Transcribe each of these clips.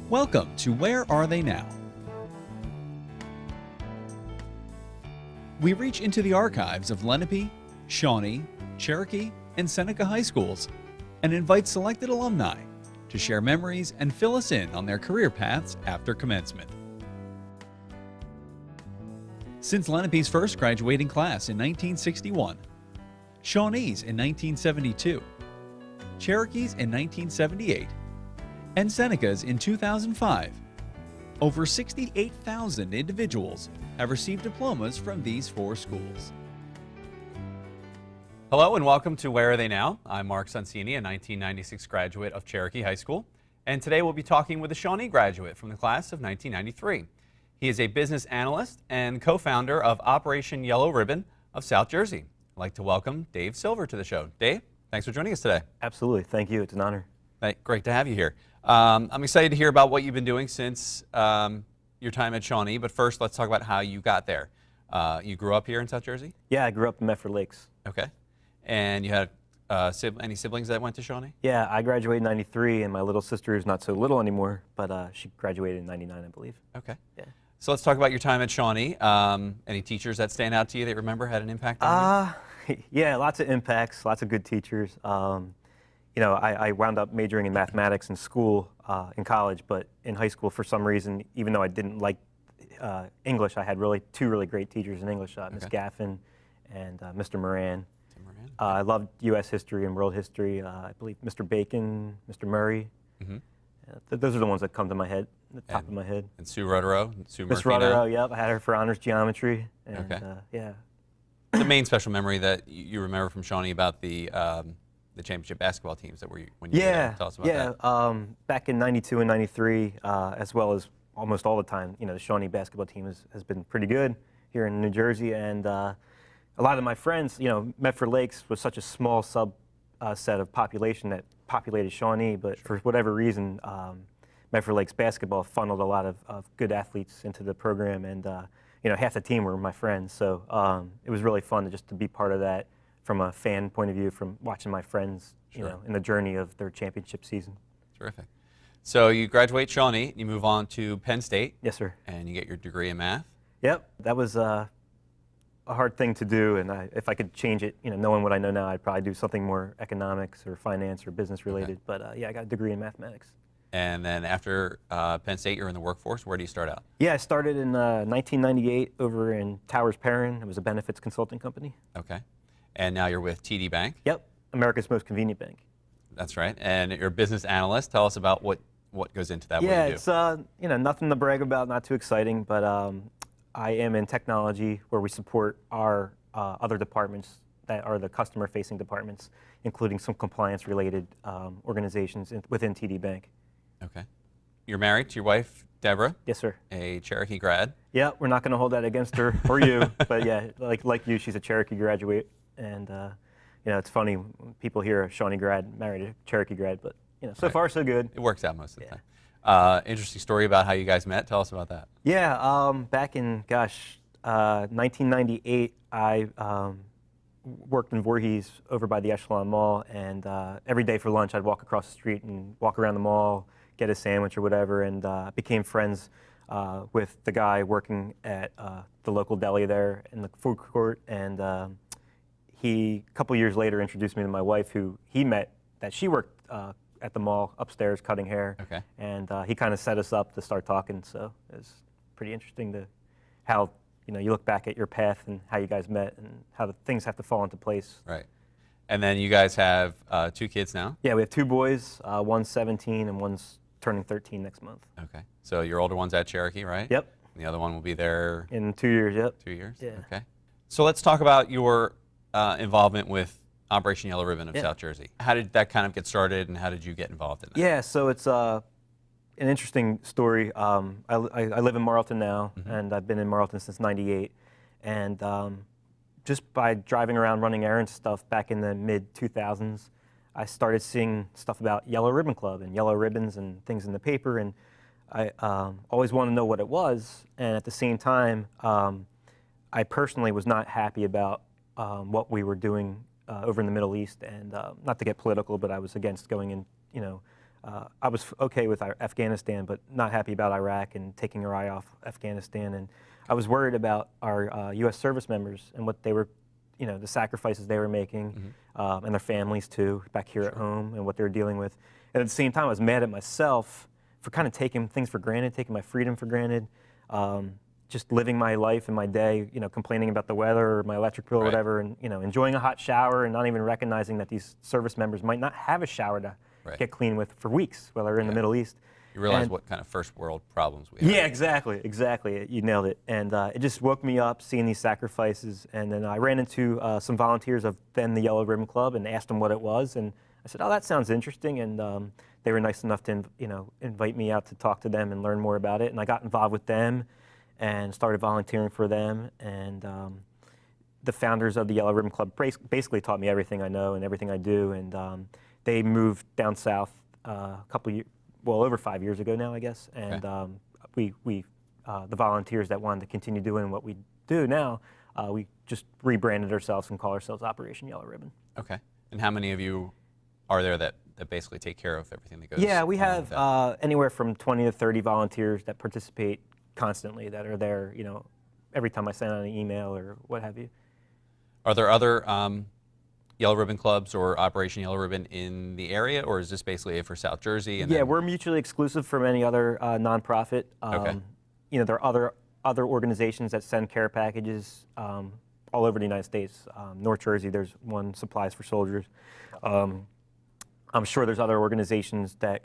Welcome to Where Are They Now? We reach into the archives of Lenape, Shawnee, Cherokee, and Seneca high schools and invite selected alumni to share memories and fill us in on their career paths after commencement. Since Lenape's first graduating class in 1961, Shawnee's in 1972, Cherokee's in 1978, and Seneca's in 2005, over 68,000 individuals have received diplomas from these four schools. Hello and welcome to Where Are They Now? I'm Mark Sonsini, a 1996 graduate of Cherokee High School, and today we'll be talking with a Shawnee graduate from the class of 1993. He is a business analyst and co-founder of Operation Yellow Ribbon of South Jersey. I'd like to welcome Dave Silver to the show. Dave, thanks for joining us today. Absolutely. Thank you. It's an honor. Hey, great to have you here. I'm excited to hear about what you've been doing since your time at Shawnee, but first let's talk about how you got there. You grew up here in South Jersey? Yeah, I grew up in Medford Lakes. Okay. And you had any siblings that went to Shawnee? Yeah, I graduated in 93, and my little sister is not so little anymore, but she graduated in 99, I believe. Okay. Yeah. So let's talk about your time at Shawnee. Any teachers that stand out to you that you remember had an impact on you? Yeah, lots of impacts, lots of good teachers. You know, I wound up majoring in mathematics in school, in college, but in high school, for some reason, even though I didn't like English, I had two really great teachers in English, Ms. Gaffin and Mr. Moran. I loved U.S. history and world history. I believe Mr. Bacon, Mr. Murray. Mm-hmm. Those are the ones that come to my head, the top of my head. And Sue Rotero, Sue Miss Murphy now? Rotero, yep. I had her for honors geometry. And, Okay. Yeah. The main special memory that you remember from Shawnee about the championship basketball teams that were when you were there. Tell us about that. Back in 92 and 93, as well as almost all the time, you know, the Shawnee basketball team has been pretty good here in New Jersey, and a lot of my friends, you know, Medford Lakes was such a small set of population that populated Shawnee, but for whatever reason, Medford Lakes basketball funneled a lot of good athletes into the program, and you know, half the team were my friends, so it was really fun to be part of that from a fan point of view, from watching my friends, you know, in the journey of their championship season. Terrific. So you graduate Shawnee, you move on to Penn State. Yes, sir. And you get your degree in math. Yep, that was a hard thing to do, and if I could change it, you know, knowing what I know now, I'd probably do something more economics or finance or business related. Okay. But yeah, I got a degree in mathematics. And then after Penn State, you're in the workforce. Where do you start out? Yeah, I started in 1998 over in Towers Perrin. It was a benefits consulting company. Okay. And now you're with TD Bank? Yep, America's most convenient bank. That's right. And you're a business analyst. Tell us about what goes into that. Yeah, what do you do? It's you know, nothing to brag about, not too exciting, but I am in technology, where we support our other departments that are the customer-facing departments, including some compliance-related organizations within TD Bank. Okay. You're married to your wife, Deborah? Yes, sir. A Cherokee grad? Yeah, we're not going to hold that against her or you, but yeah, like you, she's a Cherokee graduate, and you know, it's funny when people hear a Shawnee grad married a Cherokee grad, but you know, so far so good. It works out most of the time. Interesting story about how you guys met. Tell us about that. Yeah, back in 1998, I worked in Voorhees over by the Echelon Mall, and every day for lunch I'd walk across the street and walk around the mall, get a sandwich or whatever, and became friends with the guy working at the local deli there in the food court, and he, a couple years later, introduced me to my wife, who he met, that she worked at the mall upstairs cutting hair. Okay. And he kind of set us up to start talking, so it was pretty interesting to how, you know, you look back at your path and how you guys met and how the things have to fall into place. Right. And then you guys have 2 kids now? Yeah, we have 2 boys, one's 17 and one's turning 13 next month. Okay. So your older one's at Cherokee, right? Yep. And the other one will be there? In 2 years, yep. 2 years? Yeah. Okay. So let's talk about your involvement with Operation Yellow Ribbon of South Jersey. How did that kind of get started, and how did you get involved in that? Yeah, so it's an interesting story. I live in Marlton now, and I've been in Marlton since '98. And just by driving around running errands stuff back in the mid-2000s, I started seeing stuff about Yellow Ribbon Club and yellow ribbons and things in the paper, and I always wanted to know what it was. And at the same time, I personally was not happy about what we were doing over in the Middle East, and not to get political, but I was against going in, you know, I was okay with Afghanistan, but not happy about Iraq and taking our eye off Afghanistan. And I was worried about our U.S. service members and what they were, the sacrifices they were making, and their families too, back here at home, and what they were dealing with. And at the same time, I was mad at myself for kind of taking things for granted, taking my freedom for granted, just living my life and my day, complaining about the weather or my electric bill or whatever, and enjoying a hot shower and not even recognizing that these service members might not have a shower to get clean with for weeks while they're in the Middle East. You realize what kind of first world problems we have. Yeah, exactly. You nailed it. And it just woke me up seeing these sacrifices. And then I ran into some volunteers of then the Yellow Ribbon Club and asked them what it was. And I said, oh, that sounds interesting. And they were nice enough to invite me out to talk to them and learn more about it. And I got involved with them and started volunteering for them. And the founders of the Yellow Ribbon Club basically taught me everything I know and everything I do. And they moved down south over 5 years ago now, I guess. And the volunteers that wanted to continue doing what we do now, we just rebranded ourselves and call ourselves Operation Yellow Ribbon. Okay. And how many of you are there that basically take care of everything that goes? Yeah, we have anywhere from 20 to 30 volunteers that participate constantly, that are there, every time I send out an email or what have you. Are there other Yellow Ribbon clubs or Operation Yellow Ribbon in the area, or is this basically for South Jersey? And we're mutually exclusive from any other nonprofit. There are other organizations that send care packages all over the United States. North Jersey, there's one, Supplies for Soldiers. I'm sure there's other organizations that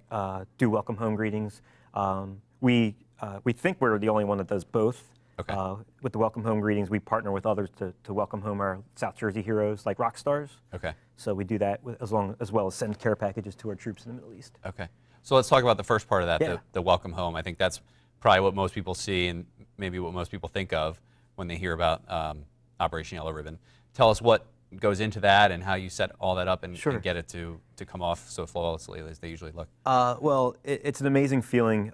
do welcome home greetings. We think we're the only one that does both. Okay. With the welcome home greetings, we partner with others to welcome home our South Jersey heroes, like rock stars. Okay. So we do that as well as send care packages to our troops in the Middle East. Okay. So let's talk about the first part of that, the welcome home. I think that's probably what most people see and maybe what most people think of when they hear about Operation Yellow Ribbon. Tell us what goes into that and how you set all that up and get it to come off so flawlessly as they usually look. Well, it's an amazing feeling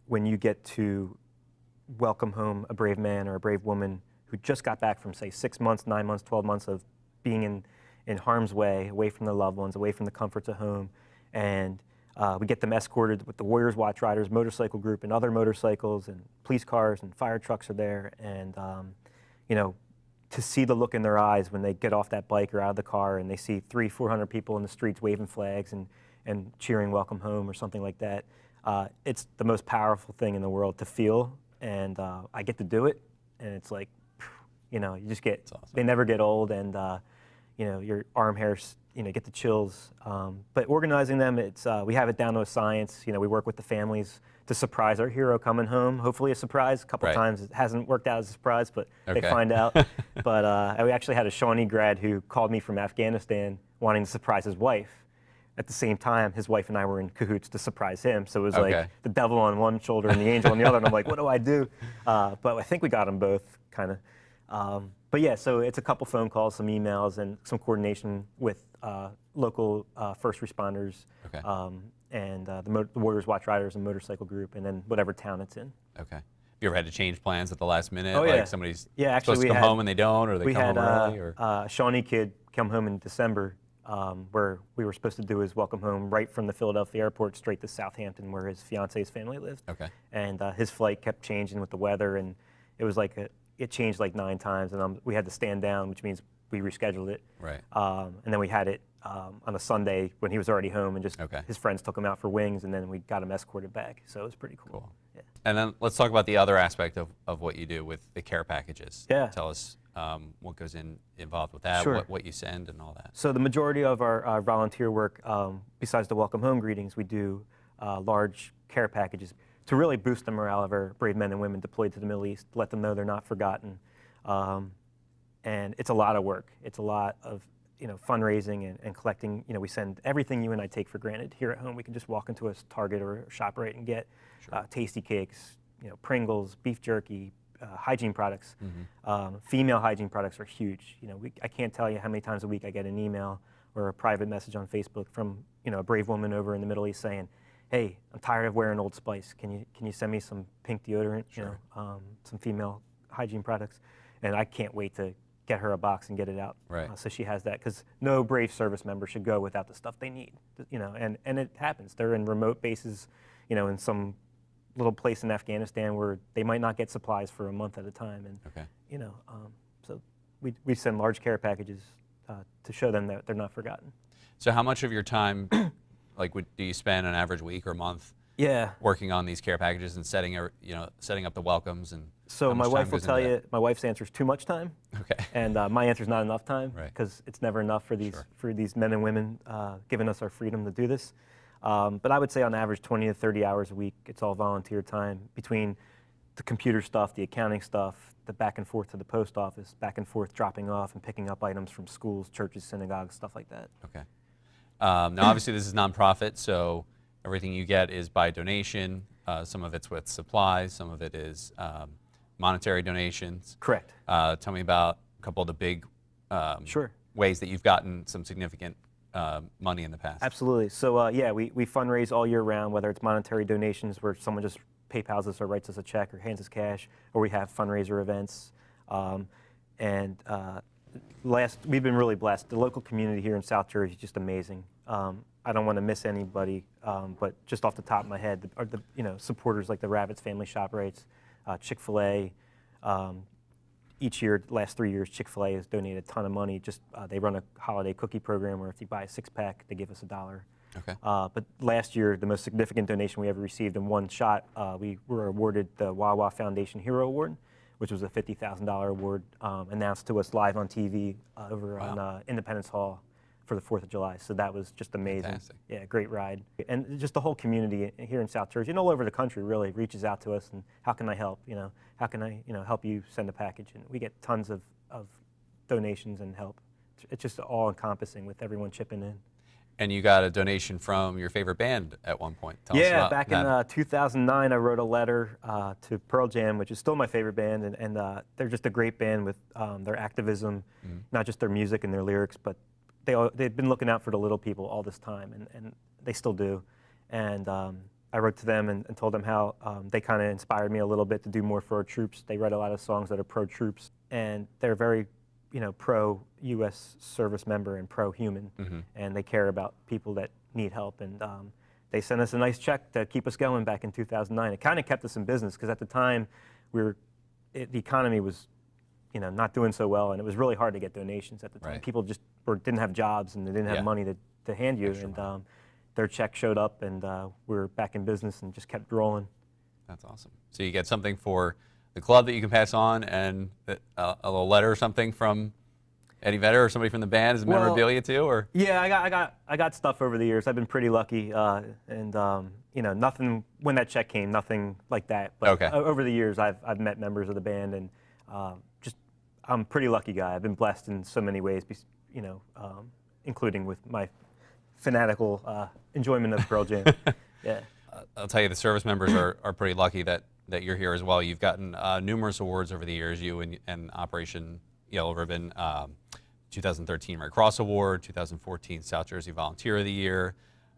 when you get to welcome home a brave man or a brave woman who just got back from, say, 6 months, 9 months, 12 months of being in harm's way, away from their loved ones, away from the comforts of home. And we get them escorted with the Warriors Watch Riders motorcycle group and other motorcycles, and police cars and fire trucks are there. And, to see the look in their eyes when they get off that bike or out of the car and they see 300-400 people in the streets waving flags and cheering welcome home or something like that, it's the most powerful thing in the world to feel. And I get to do it, and it's like, you just get, awesome. They never get old, and your arm hairs, get the chills. But organizing them, we have it down to a science. We work with the families to surprise our hero coming home. Hopefully a surprise. A couple times it hasn't worked out as a surprise, but they find out. But we actually had a Shawnee grad who called me from Afghanistan wanting to surprise his wife. At the same time, his wife and I were in cahoots to surprise him. So it was like the devil on one shoulder and the angel on the other. And I'm like, what do I do? But I think we got them both, kind of. But yeah, so it's a couple phone calls, some emails, and some coordination with local first responders, and the Warriors Watch Riders and motorcycle group, and then whatever town it's in. Okay. Have you ever had to change plans at the last minute? Oh, like somebody's supposed to come home and they don't, or they come home early? Or? A Shawnee kid come home in December, where we were supposed to do his welcome home right from the Philadelphia airport straight to Southampton, where his fiance's family lived. Okay. And his flight kept changing with the weather, and it was like it changed like 9 times, and we had to stand down, which means we rescheduled it. Right. And then we had it on a Sunday when he was already home, and just his friends took him out for wings, and then we got him escorted back. So it was pretty cool. Yeah. And then let's talk about the other aspect of what you do with the care packages. Yeah. Tell us what goes involved with that, what you send and all that. So the majority of our volunteer work, besides the welcome home greetings, we do large care packages to really boost the morale of our brave men and women deployed to the Middle East, let them know they're not forgotten. And it's a lot of work. It's a lot of fundraising and collecting. We send everything you and I take for granted here at home. We can just walk into a Target or a ShopRite and get tasty cakes, Pringles, beef jerky, hygiene products. Female hygiene products are huge. I can't tell you how many times a week I get an email or a private message on Facebook from a brave woman over in the Middle East saying, "Hey, I'm tired of wearing Old Spice. Can you send me some pink deodorant? Some female hygiene products?" And I can't wait to get her a box and get it out. Right. So she has that, because no brave service member should go without the stuff they need. You know, and it happens. They're in remote bases, you know, in some little place in Afghanistan where they might not get supplies for a month at a time, and you know, so we send large care packages to show them that they're not forgotten. So how much of your time, like, do you spend an average week or month? Yeah. Working on these care packages and setting up the welcomes, and so my wife will tell you, my wife's answer is too much time. Okay. And my answer is not enough time, Right. because it's never enough for these men and women giving us our freedom to do this. But I would say on average 20 to 30 hours a week. It's all volunteer time between the computer stuff, the accounting stuff, the back and forth to the post office, back and forth dropping off and picking up items from schools, churches, synagogues, stuff like that. Okay. Now obviously this is nonprofit, so everything you get is by donation. Some of it's with supplies, some of it is monetary donations. Correct. Tell me about a couple of the big ways that you've gotten some significant money in the past. Absolutely. So yeah, we fundraise all year round, whether it's monetary donations where someone just PayPals us or writes us a check or hands us cash, or we have fundraiser events. We've been really blessed. The local community here in South Jersey is just amazing. I don't want to miss anybody, but just off the top of my head, are the supporters like the Ravitz Family ShopRites, Chick-fil-A. Each year, the last 3 years, Chick-fil-A has donated a ton of money. Just they run a holiday cookie program where if you buy a 6-pack, they give us $1. Okay. But last year, the most significant donation we ever received in one shot, we were awarded the Wawa Foundation Hero Award, which was a $50,000 award announced to us live on TV over on Independence Hall for the 4th of July. So that was just amazing. Fantastic. Yeah, great ride. And just the whole community here in South Jersey and all over the country really reaches out to us and how can I help? How can I help you send a package? And we get tons of donations and help. It's just all encompassing with everyone chipping in. And you got a donation from your favorite band at one point. Tell us about back that. in 2009, I wrote a letter to Pearl Jam, which is still my favorite band, and they're just a great band with their activism, not just their music and their lyrics, but they've been looking out for the little people all this time, and they still do. And I wrote to them and told them how they kind of inspired me a little bit to do more for our troops. They write a lot of songs that are pro-troops, and they're very pro-U.S. service member and pro-human, and they care about people that need help. And they sent us a nice check to keep us going back in 2009. It kind of kept us in business because at the time, the economy was, not doing so well, and it was really hard to get donations at the time. Right. People just didn't have jobs and they didn't have money to hand you, and their check showed up, and we were back in business and just kept rolling. That's awesome. So you get something for the club that you can pass on, and a little letter or something from Eddie Vedder or somebody from the band as memorabilia too, or? Yeah, I got stuff over the years. I've been pretty lucky, and nothing when that check came, nothing like that. But over the years, I've met members of the band, and I'm a pretty lucky guy. I've been blessed in so many ways, including with my fanatical enjoyment of Pearl Jam. Yeah. I'll tell you, the service members are pretty lucky that you're here as well. You've gotten numerous awards over the years, you and Operation Yellow Ribbon, 2013 Red Cross Award, 2014 South Jersey Volunteer of the Year,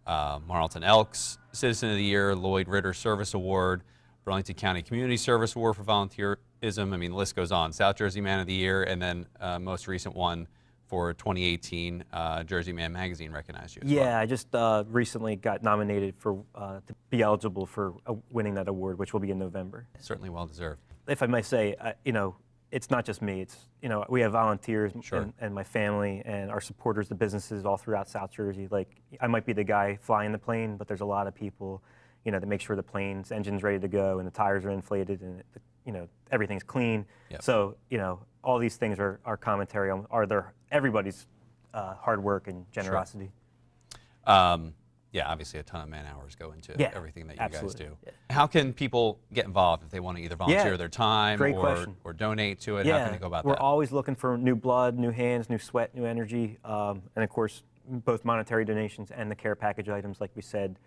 Marlton Elks Citizen of the Year, Lloyd Ritter Service Award, Burlington County Community Service Award for volunteerism. I mean, the list goes on. South Jersey Man of the Year, and then most recent one for 2018, Jersey Man Magazine recognized you as well. I just recently got nominated to be eligible for winning that award, which will be in November. Certainly well deserved. If I may say, it's not just me. It's we have volunteers and my family and our supporters, the businesses all throughout South Jersey. Like I might be the guy flying the plane, but there's a lot of people, to make sure the plane's engine's ready to go and the tires are inflated and everything's clean. Yep. So all these things are commentary on everybody's hard work and generosity. Sure. Yeah, obviously a ton of man hours go into everything that you guys do. Yeah. How can people get involved if they want to either volunteer their time or donate to it? How can they go about that? We're always looking for new blood, new hands, new sweat, new energy, and of course both monetary donations and the care package items, like we said,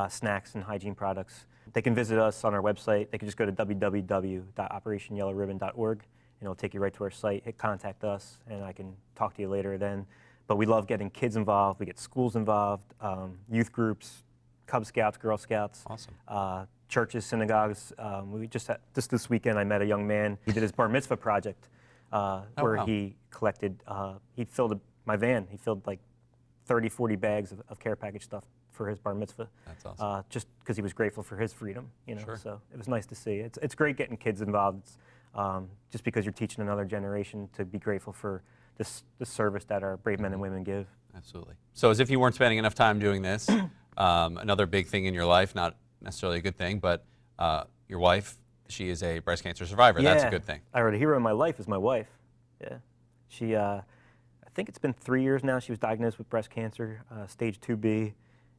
snacks and hygiene products. They can visit us on our website. They can just go to www.operationyellowribbon.org, and it'll take you right to our site. Hit contact us, and I can talk to you later then. But we love getting kids involved. We get schools involved, youth groups, Cub Scouts, Girl Scouts, churches, synagogues. We just this weekend I met a young man. He did his bar mitzvah project where wow. he collected, he filled my van, he filled like 30, 40 bags of care package stuff for his bar mitzvah. That's awesome. Just because he was grateful for his freedom, Sure. So it was nice to see. It's great getting kids involved. It's, just because you're teaching another generation to be grateful for this service that our brave men and women give. Absolutely. So as if you weren't spending enough time doing this, another big thing in your life, not necessarily a good thing, but your wife, she is a breast cancer survivor. Yeah, That's a good thing. I heard a hero in my life is my wife. Yeah. She, I think it's been 3 years now. She was diagnosed with breast cancer, stage 2B.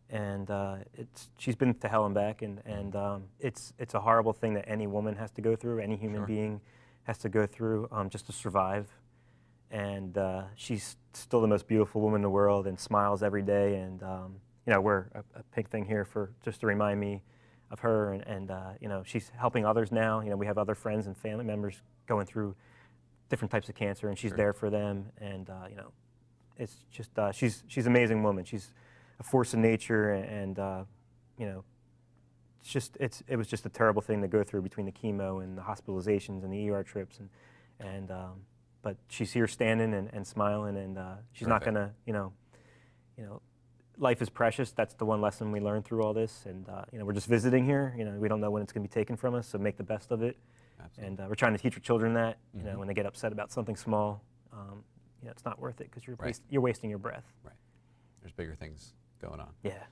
And she's been to hell and back, and it's a horrible thing that any woman has to go through, any human being has to go through just to survive. And she's still the most beautiful woman in the world and smiles every day. And we're a pink thing here for just to remind me of her. And she's helping others now. We have other friends and family members going through different types of cancer, and she's there for them. And it's just she's an amazing woman. She's a force of nature, and it was just a terrible thing to go through between the chemo and the hospitalizations and the ER trips, but she's here standing and smiling, and she's not gonna, life is precious. That's the one lesson we learned through all this, and we're just visiting here. We don't know when it's gonna be taken from us, so make the best of it. Absolutely. And we're trying to teach our children that, when they get upset about something small, it's not worth it because you're wasting your breath. Right. There's bigger things going on. Yeah.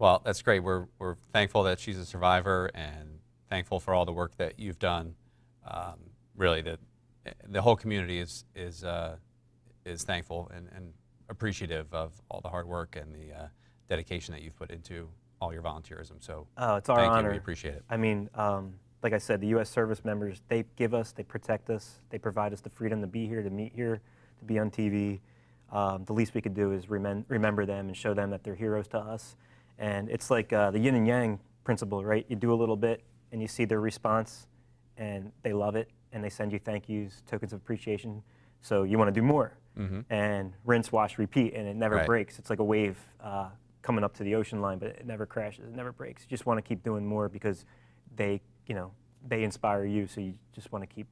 Well, that's great. We're thankful that she's a survivor and thankful for all the work that you've done. Really, the whole community is thankful and appreciative of all the hard work and the dedication that you've put into all your volunteerism. So it's our honor. Thank you. We appreciate it. I mean, like I said, the U.S. service members, they give us, they protect us, they provide us the freedom to be here, to meet here, to be on TV. The least we could do is remember them and show them that they're heroes to us. And it's like the yin and yang principle, right? You do a little bit and you see their response and they love it and they send you thank yous, tokens of appreciation. So you want to do more. And rinse, wash, repeat, and it never breaks. It's like a wave coming up to the ocean line, but it never crashes, it never breaks. You just want to keep doing more because they inspire you, so you just want to keep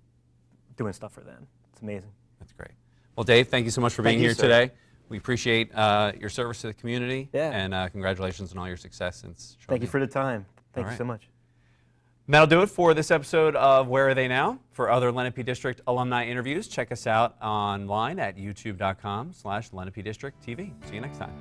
doing stuff for them. It's amazing. That's great. Well, Dave, thank you so much for being here sir. today. We appreciate your service to the community, Yeah. and congratulations on all your success since Shawnee. Thank you for the time. Thank you so much. And that'll do it for this episode of Where Are They Now? For other Lenape District alumni interviews, check us out online at youtube.com/Lenape District TV. See you next time.